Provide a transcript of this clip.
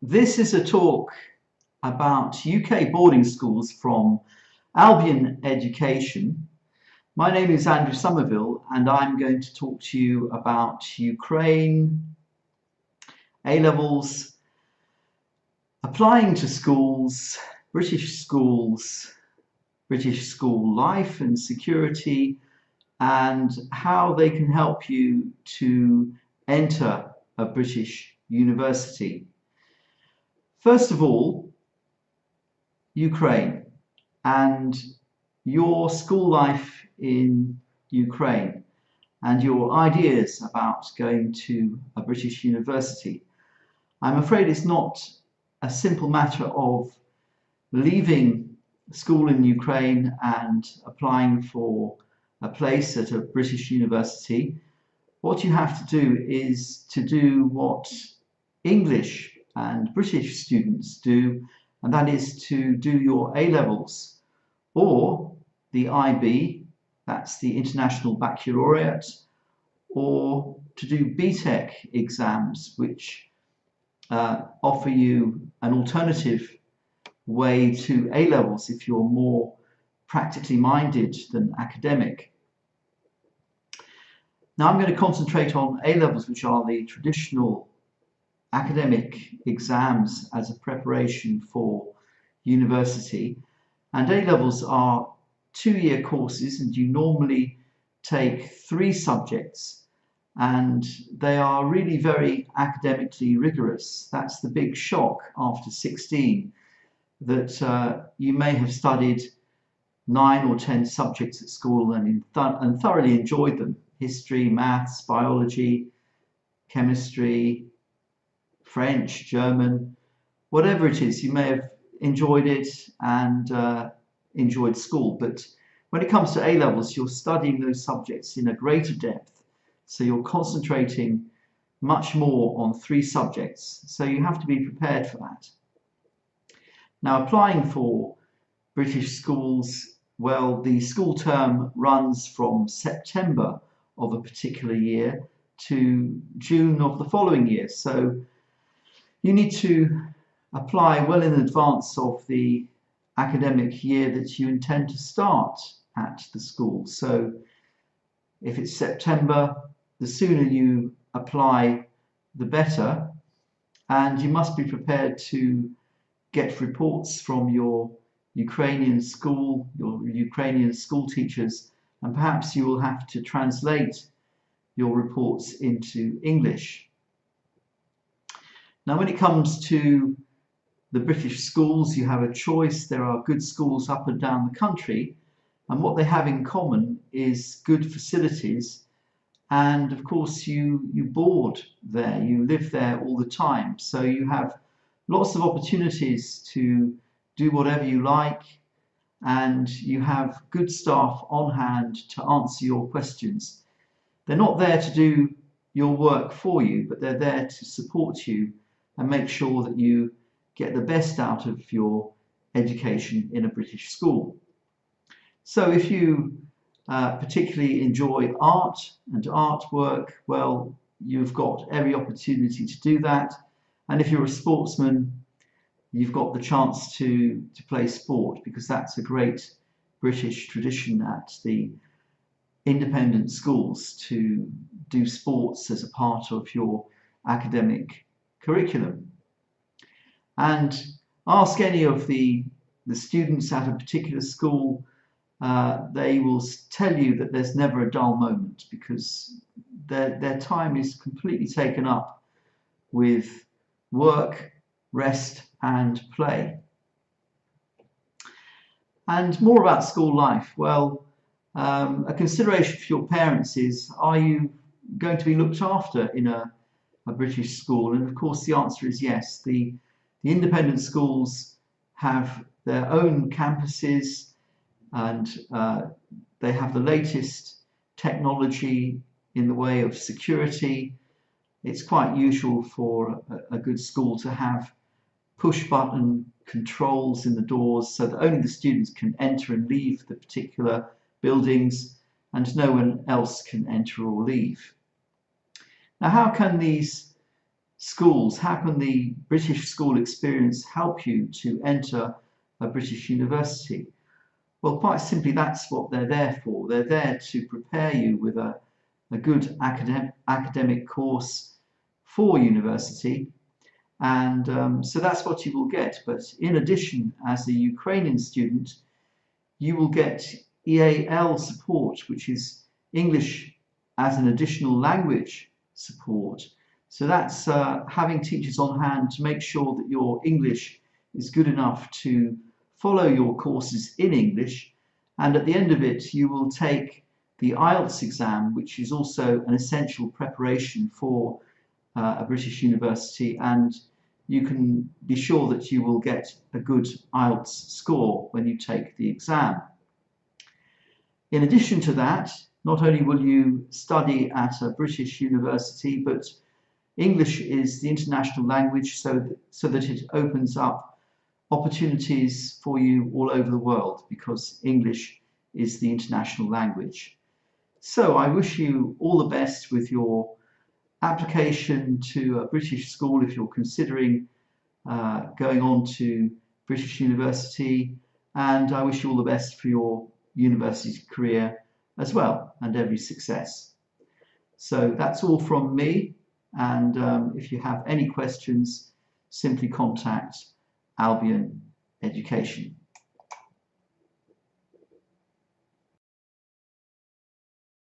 This is a talk about UK boarding schools from Albion Education. My name is Andrew Somerville and I'm going to talk to you about Ukraine, A-levels, applying to schools, British schools, British school life and security, and how they can help you to enter a British university. First of all, Ukraine and your school life in Ukraine and your ideas about going to a British university. I'm afraid it's not a simple matter of leaving school in Ukraine and applying for a place at a British university. What you have to do is to do what English and British students do, and that is to do your A-levels or the IB, that's the International Baccalaureate, or to do BTEC exams, which offer you an alternative way to A-levels if you're more practically minded than academic. Now I'm going to concentrate on A-levels, which are the traditional academic exams as a preparation for university, and A-levels are two-year courses and you normally take 3 subjects and they are really very academically rigorous. That's the big shock after 16, that you may have studied 9 or 10 subjects at school and thoroughly enjoyed them: history, maths, biology, chemistry, French, German, whatever it is. You may have enjoyed it and enjoyed school, but when it comes to A-levels, you're studying those subjects in a greater depth, so you're concentrating much more on 3 subjects, so you have to be prepared for that. Now, applying for British schools, well, the school term runs from September of a particular year to June of the following year, so you need to apply well in advance of the academic year that you intend to start at the school. So if it's September, the sooner you apply, the better. And you must be prepared to get reports from your Ukrainian school, your Ukrainian school teachers, and perhaps you will have to translate your reports into English. Now, when it comes to the British schools, you have a choice. There are good schools up and down the country, and what they have in common is good facilities, and of course you board there, you live there all the time, so you have lots of opportunities to do whatever you like, and you have good staff on hand to answer your questions. They're not there to do your work for you, but they're there to support you and make sure that you get the best out of your education in a British school. So if you particularly enjoy art and artwork, well, you've got every opportunity to do that. And if you're a sportsman, you've got the chance to play sport, because that's a great British tradition at the independent schools to do sports as a part of your academic curriculum. And ask any of the students at a particular school, they will tell you that there's never a dull moment, because their time is completely taken up with work, rest and play. And more about school life. Well, a consideration for your parents is, are you going to be looked after in a British school? And of course the answer is yes. The independent schools have their own campuses and they have the latest technology in the way of security. It's quite usual for a good school to have push-button controls in the doors so that only the students can enter and leave the particular buildings and no one else can enter or leave. Now, how can these schools. How can the British school experience help you to enter a British university? Well, quite simply, that's what they're there for. They're there to prepare you with a good academic course for university. And so that's what you will get. But in addition, as a Ukrainian student, you will get EAL support, which is English as an additional language support. So that's having teachers on hand to make sure that your English is good enough to follow your courses in English. And at the end of it, you will take the IELTS exam, which is also an essential preparation for a British university. And you can be sure that you will get a good IELTS score when you take the exam. In addition to that, not only will you study at a British university, but English is the international language, so that it opens up opportunities for you all over the world, because English is the international language. So I wish you all the best with your application to a British school if you're considering going on to British university, and I wish you all the best for your university career as well, and every success. So that's all from me, and if you have any questions, simply contact Albion Education.